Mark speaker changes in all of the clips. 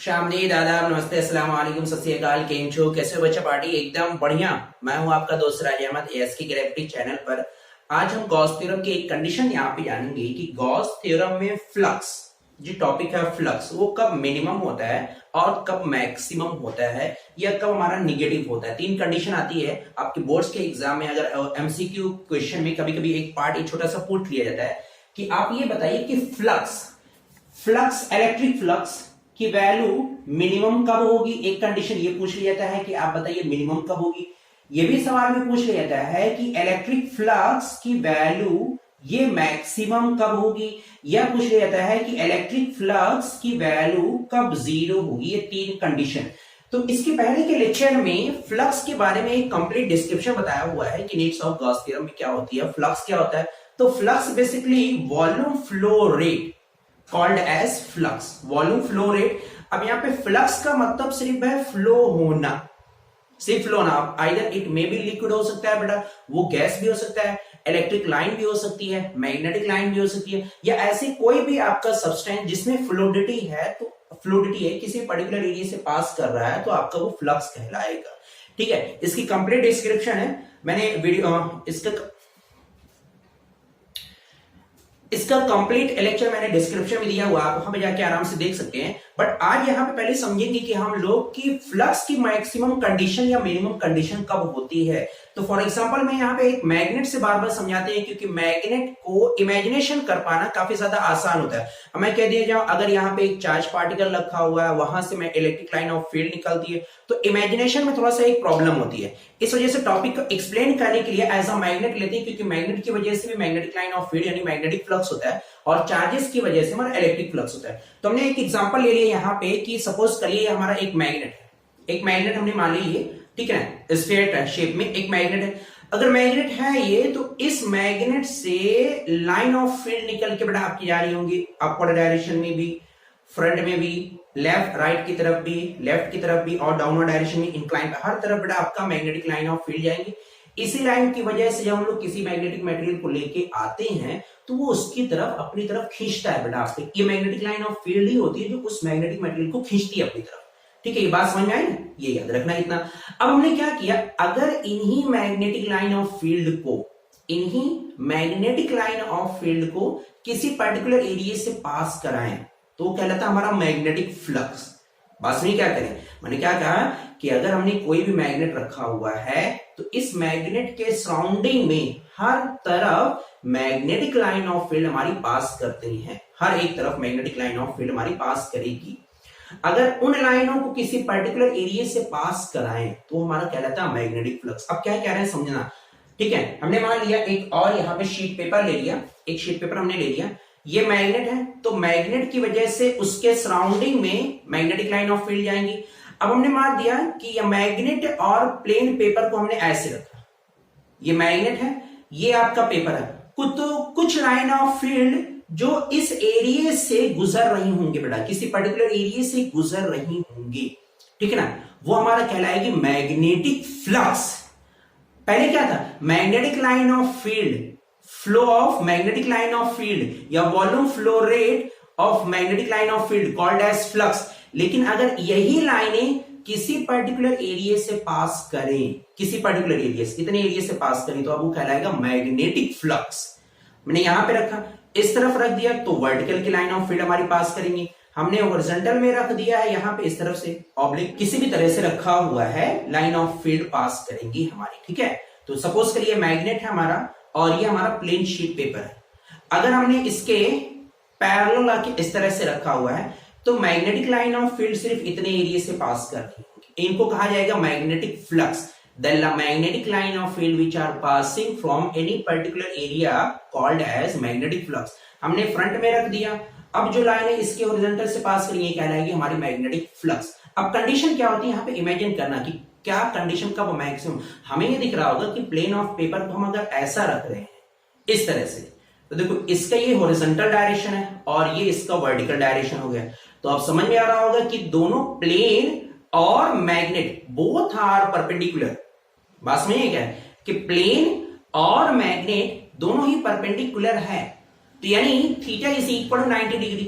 Speaker 1: शामदी दादा नमस्ते अस्सलाम वालेकुम सत श्री अकाल। केम छो, कैसे हो बच्चा पार्टी? एकदम बढ़िया। मैं हूं आपका दोस्त राज अहमद एएसके ग्रेविटी चैनल पर। आज हम गॉस थ्योरम की एक कंडीशन यहाँ पे जानेंगे कि गॉस थ्योरम में फ्लक्स जो टॉपिक है फ्लक्स वो कब मिनिमम होता है और कब मैक्सिमम होता है या कब हमारा निगेटिव होता है। तीन कंडीशन आती है आपके बोर्ड्स के एग्जाम में। अगर एमसीक्यू क्वेश्चन में कभी कभी एक पार्ट एक छोटा सा पूछ लिया जाता है कि आप ये बताइए कि फ्लक्स फ्लक्स इलेक्ट्रिक फ्लक्स की वैल्यू मिनिमम कब होगी। एक कंडीशन ये पूछ लिया जाता है कि आप बताइए मिनिमम कब होगी। ये भी सवाल में पूछ लिया जाता है कि इलेक्ट्रिक फ्लक्स की वैल्यू ये मैक्सिमम कब होगी, या पूछ लिया जाता है कि इलेक्ट्रिक फ्लक्स की वैल्यू कब जीरो होगी। ये तीन कंडीशन। तो इसके पहले के लेक्चर में फ्लक्स के बारे में एक कंप्लीट डिस्क्रिप्शन बताया हुआ है कि नीड्स ऑफ गॉस थ्योरम में क्या होती है, फ्लक्स क्या होता है। तो flux basically volume flow rate called as flux, volume flow rate. अब यहाँ पे फ्लक्स का मतलब सिर्फ है फ्लो होना, सिर्फ फ्लो होना। Either it may be liquid हो सकता है बेटा, वो गैस भी हो सकता है, इलेक्ट्रिक लाइन भी हो सकती है, मैग्नेटिक लाइन भी हो सकती है, या ऐसे कोई भी आपका सब्सटेंस जिसमें फ्लूइडिटी है, तो फ्लूइडिटी है किसी पर्टिकुलर एरिया से पास कर रहा है तो आपका वो फ्लक्स कहलाएगा। ठीक है, इसकी कंप्लीट डिस्क्रिप्शन है, मैंने वीडियो इसका कंप्लीट लेक्चर मैंने डिस्क्रिप्शन में दिया हुआ, आप वहां पे जाके आराम से देख सकते हैं। बट आज यहाँ पे पहले समझेंगे कि हम लोग की फ्लक्स की मैक्सिमम कंडीशन या मिनिमम कंडीशन कब होती है। तो फॉर एग्जांपल मैं यहाँ पे एक मैग्नेट से बार बार समझाते हैं, क्योंकि मैग्नेट को इमेजिनेशन कर पाना काफी ज्यादा आसान होता है। अब मैं कह दिया जाऊं अगर यहाँ पे एक चार्ज पार्टिकल रखा हुआ है, वहां से मैं इलेक्ट्रिक लाइन ऑफ फील्ड निकलती है, तो इमेजिनेशन में थोड़ा सा एक प्रॉब्लम होती है। इस वजह से टॉपिक को एक्सप्लेन करने के लिए एज अ मैग्नेट लेते हैं, क्योंकि मैग्नेट की वजह से भी मैग्नेटिक लाइन ऑफ फील्ड यानी मैग्नेटिक फ्लक्स होता है, और चार्जेस की वजह से हमारा इलेक्ट्रिक फ्लक्स होता है। तो हमने एक एग्जांपल ले लिया यहाँ पे कि सपोज करिए हमारा एक मैग्नेट है, एक मैग्नेट हमने मान ली, ठीक है ना, स्फीयर शेप में एक मैग्नेट है। अगर मैग्नेट है ये, तो इस मैग्नेट से लाइन ऑफ फील्ड निकल के बेटा आपकी जा रही होंगी अपवर्ड डायरेक्शन में भी, फ्रंट में भी, लेफ्ट राइट की तरफ भी, लेफ्ट की तरफ भी, और डाउनवर्ड डायरेक्शन में इंक्लाइन, हर तरफ बेटा आपका मैग्नेटिक लाइन ऑफ फील्ड जाएंगे। इसी लाइन की वजह से जब हम लोग किसी मैग्नेटिक मटेरियल को लेके आते हैं तो वो उसकी तरफ अपनी तरफ खींचता है बेटा आपसे। ये मैग्नेटिक लाइन ऑफ फील्ड ही होती है जो उस मैग्नेटिक मटेरियल को खींचती है अपनी तरफ। ठीक है, ये बात समझ में आई ना, ये याद रखना इतना। अब हमने क्या किया, अगर इन्हीं मैग्नेटिक लाइन ऑफ फील्ड को, इन्हीं मैग्नेटिक लाइन ऑफ फील्ड को किसी पर्टिकुलर एरिया से पास कराएं तो कहलाता है हमारा मैग्नेटिक फ्लक्स। बस में क्या करें, मैंने क्या कहा कि अगर हमने कोई भी मैग्नेट रखा हुआ है तो इस मैग्नेट के सराउंडिंग में हर तरफ मैग्नेटिक लाइन ऑफ फील्ड हमारी पास करती है, हर एक तरफ मैग्नेटिक लाइन ऑफ फील्ड हमारी पास करेगी। अगर उन लाइनों को किसी पर्टिकुलर एरिया से पास कराएं तो हमारा कहलाता है मैग्नेटिक फ्लक्स। अब क्या कह रहे हैं समझना, ठीक है। हमने मान लिया एक और यहाँ पे शीट पेपर ले लिया, एक शीट पेपर हमने ले लिया, ये मैग्नेट है, तो मैग्नेट की वजह से उसके सराउंडिंग में मैग्नेटिक लाइन ऑफ फील्ड जाएंगी। अब हमने मान दिया कि ये मैग्नेट और प्लेन पेपर को हमने ऐसे रखा, ये मैग्नेट है, ये आपका पेपर है, तो कुछ लाइन ऑफ फील्ड जो इस एरिया से गुजर रही होंगे बेटा, किसी पर्टिकुलर एरिया से गुजर रही होंगी, ठीक है ना, वो हमारा कहलाएगी मैग्नेटिक फ्लक्स। पहले क्या था, magnetic line of field, flow of magnetic line of field या volume flow rate of magnetic line of field called as flux. लेकिन अगर यही लाइनें किसी पर्टिकुलर एरिया से पास करें, किसी पर्टिकुलर एरिया से, इतने एरिया से पास करें, तो अब वो कहलाएगा मैग्नेटिक फ्लक्स। मैंने यहां पे रखा, इस तरफ रख दिया तो वर्टिकल की लाइन ऑफ फील्ड हमारी पास करेंगे, हमने हॉरिजॉन्टल में रख दिया है यहां पे इस तरफ से, ऑब्लिक किसी भी तरह से रखा हुआ है, लाइन ऑफ फील्ड पास करेंगी हमारी। ठीक है, तो सपोज करिए मैग्नेट है हमारा और ये हमारा प्लेन शीट पेपर है। अगर हमने इसके पैरेलल आके इस तरह से रखा हुआ है तो मैग्नेटिक लाइन ऑफ फील्ड सिर्फ इतने एरिया से पास कर रही होगी, इनको कहा जाएगा magnetic flux. The magnetic line of field which are passing from any particular area called as magnetic flux। हमने फ्रंट में रख दिया, अब जो लाइन है इसके हॉरिजॉन्टल से पास करेंगे कहलाएगी हमारी मैग्नेटिक फ्लक्स। अब कंडीशन क्या होती है यहाँ पे इमेजिन करना कि क्या कंडीशन कब मैक्सिमम। हमें ये दिख रहा होगा कि प्लेन ऑफ पेपर को हम अगर ऐसा रख रहे हैं इस तरह से, तो देखो इसका ये हॉरिजॉन्टल डायरेक्शन है और ये इसका वर्टिकल डायरेक्शन हो गया। तो अब समझ में आ रहा होगा कि दोनों प्लेन और मैग्नेट बोथ आर परपेंडिकुलर। बात में क्या है कि प्लेन और मैग्नेट दोनों ही परपेंडिकुलर है, तो यानी theta is equal to 90 degree.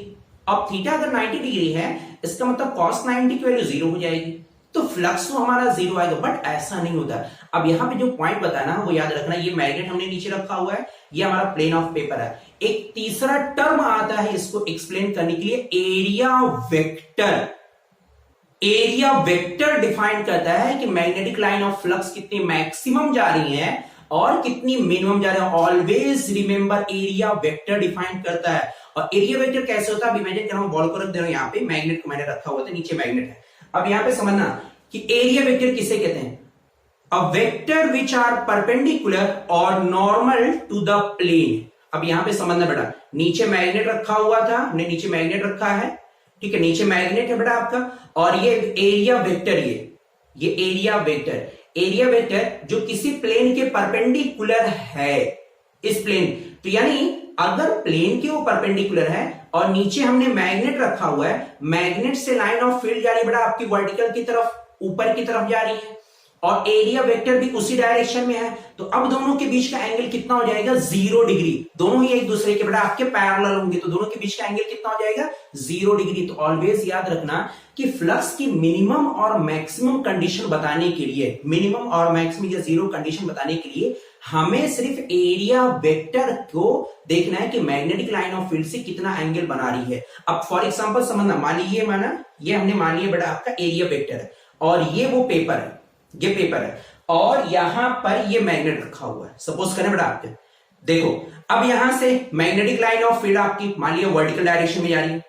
Speaker 1: अब थीटा अगर 90 डिग्री है, इसका मतलब cos 90 की वैल्यू जीरो हो जाएगी, तो फ्लक्स तो हमारा जीरो आएगा। बट ऐसा नहीं होता। अब यहाँ पे जो पॉइंट बताना है वो याद रखना, ये मैग्नेट हमने नीचे रखा हुआ है, ये हमारा प्लेन ऑफ पेपर है। एक तीसरा टर्म आता है इसको एक्सप्लेन करने के लिए, area vector. Area vector define करता है कि मैग्नेटिक लाइन ऑफ फ्लक्स कितनी मैक्सिमम जा रही है और कितनी मिनिमम जा रही है। Always remember area vector define करता है। और एरिया वेक्टर कैसे होता है, अब इमेजिन कर रहा हूं बॉल को रख दे रहा हूं यहाँ पे, मैग्नेट को मैंने रखा हुआ था, नीचे मैग्नेट है। अब यहां पे समझना कि एरिया वेक्टर किसे कहते हैं, a vector which are perpendicular और नॉर्मल टू द प्लेन। अब यहां पे समझना बेटा, नीचे मैग्नेट रखा हुआ था, हमने नीचे मैग्नेट रखा है, ठीक है, नीचे मैग्नेट है बेटा आपका, और ये एरिया वेक्टर, ये एरिया वेक्टर, एरिया वेक्टर जो किसी प्लेन के परपेंडिकुलर है, इस प्लेन, तो यानी अगर प्लेन के वो परपेंडिकुलर है और नीचे हमने मैग्नेट रखा हुआ है, मैग्नेट से लाइन ऑफ फील्ड जा रही है बेटा आपकी वर्टिकल की तरफ, ऊपर की तरफ जा रही है, और एरिया वेक्टर भी उसी डायरेक्शन में है, तो अब दोनों के बीच का एंगल कितना हो जाएगा, 0 डिग्री। दोनों ही एक दूसरे के बेटा आपके पैरेलल होंगे, तो दोनों के बीच का एंगल कितना हो जाएगा, 0 डिग्री। तो ऑलवेज याद रखना कि फ्लक्स की मिनिमम और मैक्सिमम कंडीशन बताने के लिए, मिनिमम और मैक्सिमम या जीरो कंडीशन बताने के लिए हमें सिर्फ एरिया वेक्टर को देखना है कि मैग्नेटिक लाइन ऑफ फील्ड से कितना एंगल बना रही है। अब फॉर एग्जांपल समझना, मान लीजिए माना ये हमने मान लिया बेटा आपका एरिया वेक्टर है, और ये वो पेपर है, ये पेपर है, और यहां पर ये मैग्नेट रखा हुआ है, सपोज करें बेटा आपके, देखो अब यहां से मैग्नेटिक लाइन ऑफ फील्ड आपकी मान लिया वर्टिकल डायरेक्शन में जा रही है,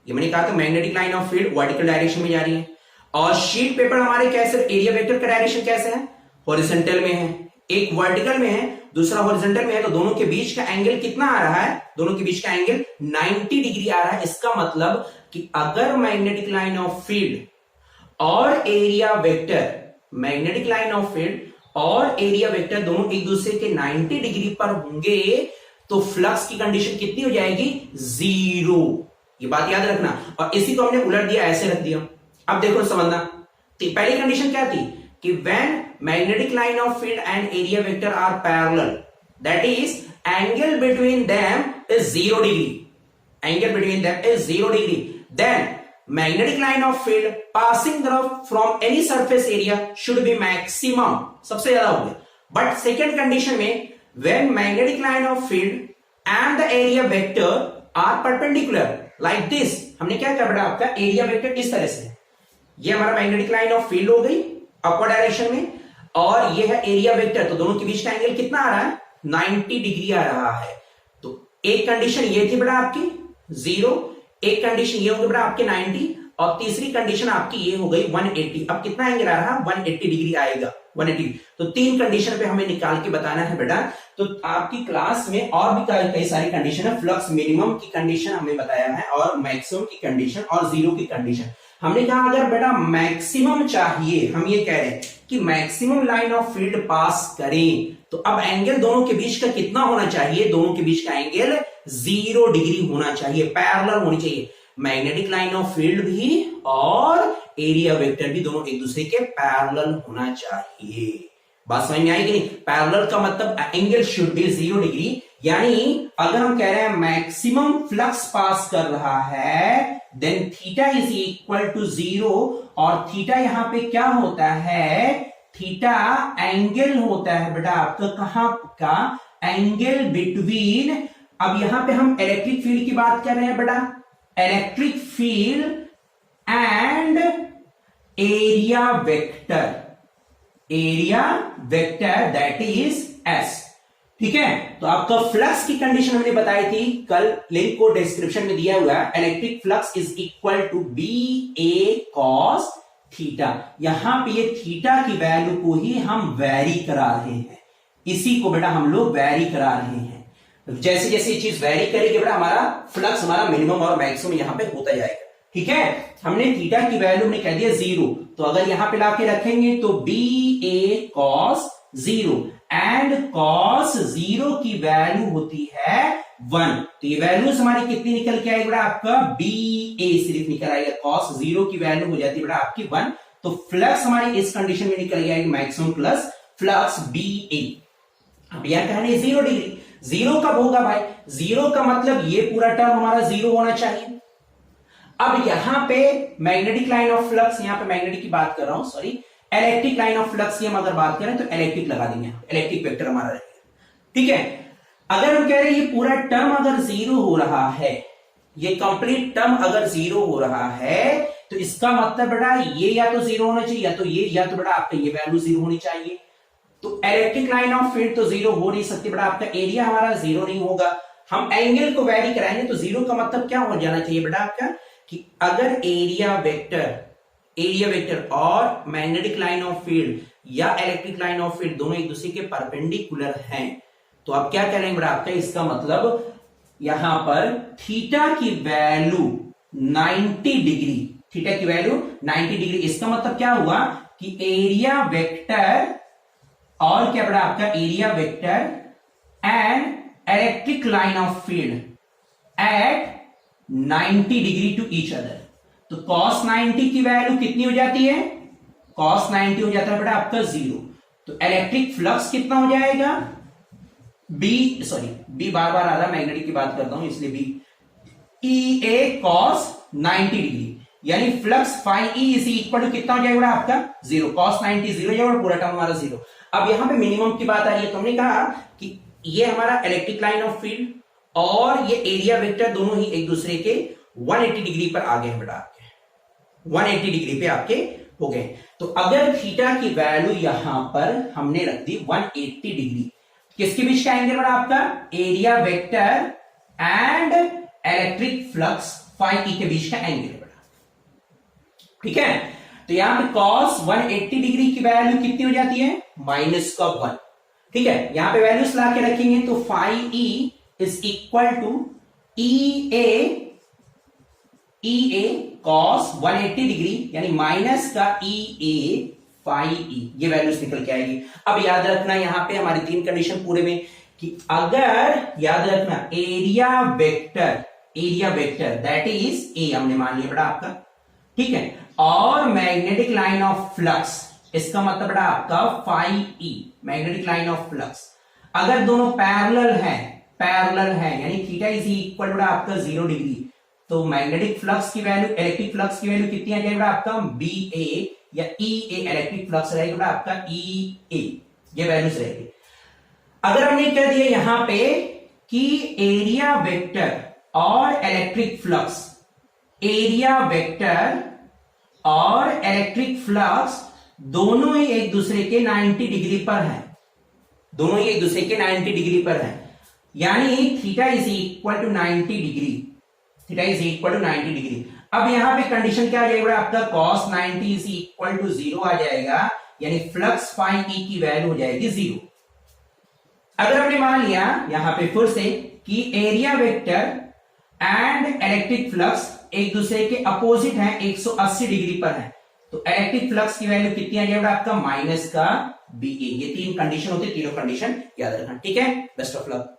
Speaker 1: ये मैंने कहा था magnetic line of field vertical direction में जा रही है, और शीट पेपर हमारे कैसे, एरिया वेक्टर का डायरेक्शन कैसे है, हॉरिजॉन्टल में है, एक वर्टिकल में है, दूसरा हॉरिजॉन्टल में है, तो दोनों के बीच का एंगल कितना आ रहा है, दोनों के बीच का एंगल 90 डिग्री आ रहा है। इसका मतलब कि अगर मैग्नेटिक लाइन ऑफ फील्ड और area vector, magnetic line of field और एरिया वेक्टर दोनों एक दूसरे के 90 डिग्री पर होंगे, तो फ्लक्स की कंडीशन कितनी हो जाएगी, 0। ये बात याद रखना। और इसी को हमने उलट दिया, ऐसे रख दिया। अब देखो समझना, पहली कंडीशन क्या थी कि when magnetic line of field and area vector are parallel, that is angle between them is 0 degree, angle between them is 0 degree, then magnetic line of field passing from any surface area should be maximum, सबसे ज्यादा हो गया। But second condition में when magnetic line of field and the area vector are perpendicular like this, हमने क्या किया बेटा आपका एरिया वेक्टर इस तरह से, ये हमारा मैग्नेटिक लाइन ऑफ फील्ड हो गई अपवर्ड डायरेक्शन में, और ये है एरिया वेक्टर, तो दोनों के बीच का एंगल कितना आ रहा है, 90 डिग्री आ रहा है। तो एक कंडीशन ये थी बेटा आपकी 0, एक कंडीशन ये हो गई बेटा आपके 90, और तीसरी कंडीशन आपकी ये हो गई 180। अब कितना एंगल आ रहा है, 180 डिग्री आएगा, 180। तो तीन कंडीशन पे हमें निकाल के बताना है बेटा। तो आपकी क्लास में और भी कई सारी कंडीशन है, फ्लक्स मिनिमम की कंडीशन हमने बताया है, और मैक्सिमम की कंडीशन, और जीरो की कंडीशन। हमने कहा अगर बेटा मैक्सिमम चाहिए, हम ये कह रहे हैं कि मैक्सिमम लाइन ऑफ फील्ड पास करें, तो अब एंगल दोनों के बीच का कितना होना चाहिए, दोनों के बीच का एंगल 0 डिग्री होना चाहिए, पैरेलल होनी चाहिए। मैग्नेटिक लाइन ऑफ फील्ड भी और एरिया वेक्टर भी दोनों एक दूसरे के पैरेलल होना चाहिए। बात समझ में आई कि नहीं? पैरेलल का मतलब एंगल शुड बी 0 डिग्री, यानी अगर हम कह रहे हैं मैक्सिमम फ्लक्स पास कर रहा है, then theta is equal to 0, और थीटा यहां पे क्या होता है, थीटा एंगल होता है बेटा आपका, कहां का, एंगल बिटवीन, अब यहां पे हम इलेक्ट्रिक फील्ड की बात कर रहे हैं बेटा, electric field and area vector, area vector that is S, ठीक है। तो आपका फ्लक्स की कंडीशन हमने बताई थी कल, लिंक को डिस्क्रिप्शन में दिया हुआ है। Electric flux is equal to B A cos theta, यहां पे ये थीटा की वैल्यू को ही हम वेरी करा रहे हैं, इसी को बेटा हम लोग वेरी करा रहे हैं। जैसे जैसे ये चीज वेरी करेगी बेटा हमारा फ्लक्स, हमारा मिनिमम और मैक्सिमम यहां पे होता जाएगा, ठीक है। हमने थीटा की वैल्यू हमने कह दिया 0, तो अगर यहां पे लाके रखेंगे तो B A cos 0, and cos 0 की वैल्यू होती है 1, तो ये वैल्यूज हमारी कितनी निकल के आएगी बेटा आपका, बी ए सिर्फ निकल आएगा, cos 0 की वैल्यू हो जाती है बेटा आपकी 1, तो फ्लक्स हमारी इस कंडीशन में निकल जाएगी मैक्सिमम प्लस फ्लक्स बी ए। अब यह कहने 0 डिग्री, 0 कब होगा भाई, 0 का मतलब ये पूरा टर्म हमारा 0 होना चाहिए। अब यहां पे मैग्नेटिक लाइन ऑफ फ्लक्स, यहां पे मैग्नेटिक की बात कर रहा हूं, sorry, electric line of flux की हम अगर बात करें तो इलेक्ट्रिक लगा देंगे, इलेक्ट्रिक वेक्टर हमारा रहेगा। ठीक है, अगर हम कह रहे हैं ये पूरा टर्म अगर जीरो हो रहा है, ये कंप्लीट टर्म अगर जीरो हो रहा है, तो इसका मतलब बेटा ये या तो जीरो होना चाहिए, या तो ये, या तो बेटा आपका ये वैल्यू जीरो होनी चाहिए। तो इलेक्ट्रिक लाइन ऑफ फील्ड तो जीरो हो नहीं सकती बेटा, आपका एरिया हमारा जीरो नहीं होगा। हम एंगल को वैरी कराएंगे तो जीरो का मतलब क्या हो जाना चाहिए बेटा आपका, कि अगर एरिया वेक्टर और मैग्नेटिक लाइन ऑफ फील्ड या इलेक्ट्रिक लाइन ऑफ फील्ड दोनों एक दूसरे के परपेंडिकुलर हैं, तो आप क्या करेंगे बेटा आपका, इसका मतलब यहां पर थीटा की वैल्यू 90 डिग्री, थीटा की वैल्यू 90 डिग्री, इसका मतलब क्या हुआ कि एरिया वेक्टर और क्या बेटा आपका area vector and electric line of field at 90 degree to each other. तो cos 90 की वैल्यू कितनी हो जाती है, cos 90 हो जाता है बेटा आपका जीरो। तो इलेक्ट्रिक फ्लक्स कितना हो जाएगा, बी बार बार आ रहा, मैग्नेटिक की बात करता हूं इसलिए B, E A cos 90 degree, यानी flux phi E is equal to कितना हो जाएगा आपका जीरो, cos 90 जीरो जाएगा, पूरा टर्म हमारा जीरो। अब यहां पे मिनिमम की बात आ रही है, तुमने कहा कि ये हमारा इलेक्ट्रिक लाइन ऑफ फील्ड और ये एरिया वेक्टर दोनों ही एक दूसरे के 180 डिग्री पर आ गए बेटा, आपके 180 डिग्री पे आपके हो गए। तो अगर थीटा की वैल्यू यहां पर हमने रख दी 180 डिग्री, किसके बीच का एंगल बेटा आपका, area vector and electric flux phi E के बीच का एंगल बेटा। ठीक है, तो यहां पे cos 180 डिग्री की वैल्यू कितनी हो जाती है, -1। ठीक है, यहां पे वैल्यूज ला के रखेंगे तो phi E is equal to E A cos 180 degree, यानी माइनस का ई ए फाई ई, ये वैल्यूज निकल के आएगी। अब याद रखना यहां पे हमारी तीन कंडीशन पूरे में, कि अगर याद रखना area vector that is a हमने मान लिया बेटा आपका, ठीक है, और मैग्नेटिक लाइन ऑफ फ्लक्स, इसका मतलब बेटा आपका phi E, magnetic line of flux, अगर दोनों पैरेलल है यानी थीटा इज इक्वल बेटा आपका 0 डिग्री, तो मैग्नेटिक फ्लक्स की वैल्यू, इलेक्ट्रिक फ्लक्स की वैल्यू कितनी आ जाएगी बेटा आपका, बी ए या ई ए, इलेक्ट्रिक फ्लक्स रहेगा बेटा आपका ई ए, ये वैल्यूज रहेगी। अगर हमने कह दिया यहां पे कि एरिया वेक्टर और इलेक्ट्रिक फ्लक्स, एरिया वेक्टर और इलेक्ट्रिक फ्लक्स दोनों ही एक दूसरे के 90 डिग्री पर हैं, दोनों ही एक दूसरे के 90 डिग्री पर हैं, यानी theta is equal to 90 degree, theta is equal to 90 degree. अब यहां पे कंडीशन क्या आ जाएगा आपका, cos 90 इज इक्वल टू 0 आ जाएगा, यानी फ्लक्स फाई ई की वैल्यू हो जाएगी 0। अगर हमने मान लिया यहां पे फिर से कि area vector and electric flux एक दूसरे के अपोजिट हैं, 180 डिग्री पर हैं, तो इलेक्ट्रिक फ्लक्स की वैल्यू कितनी आ जाएगा आपका, माइनस का बी ए। ये तीन कंडीशन होती है, तीनों कंडीशन याद रखना। ठीक है, बेस्ट ऑफ लक।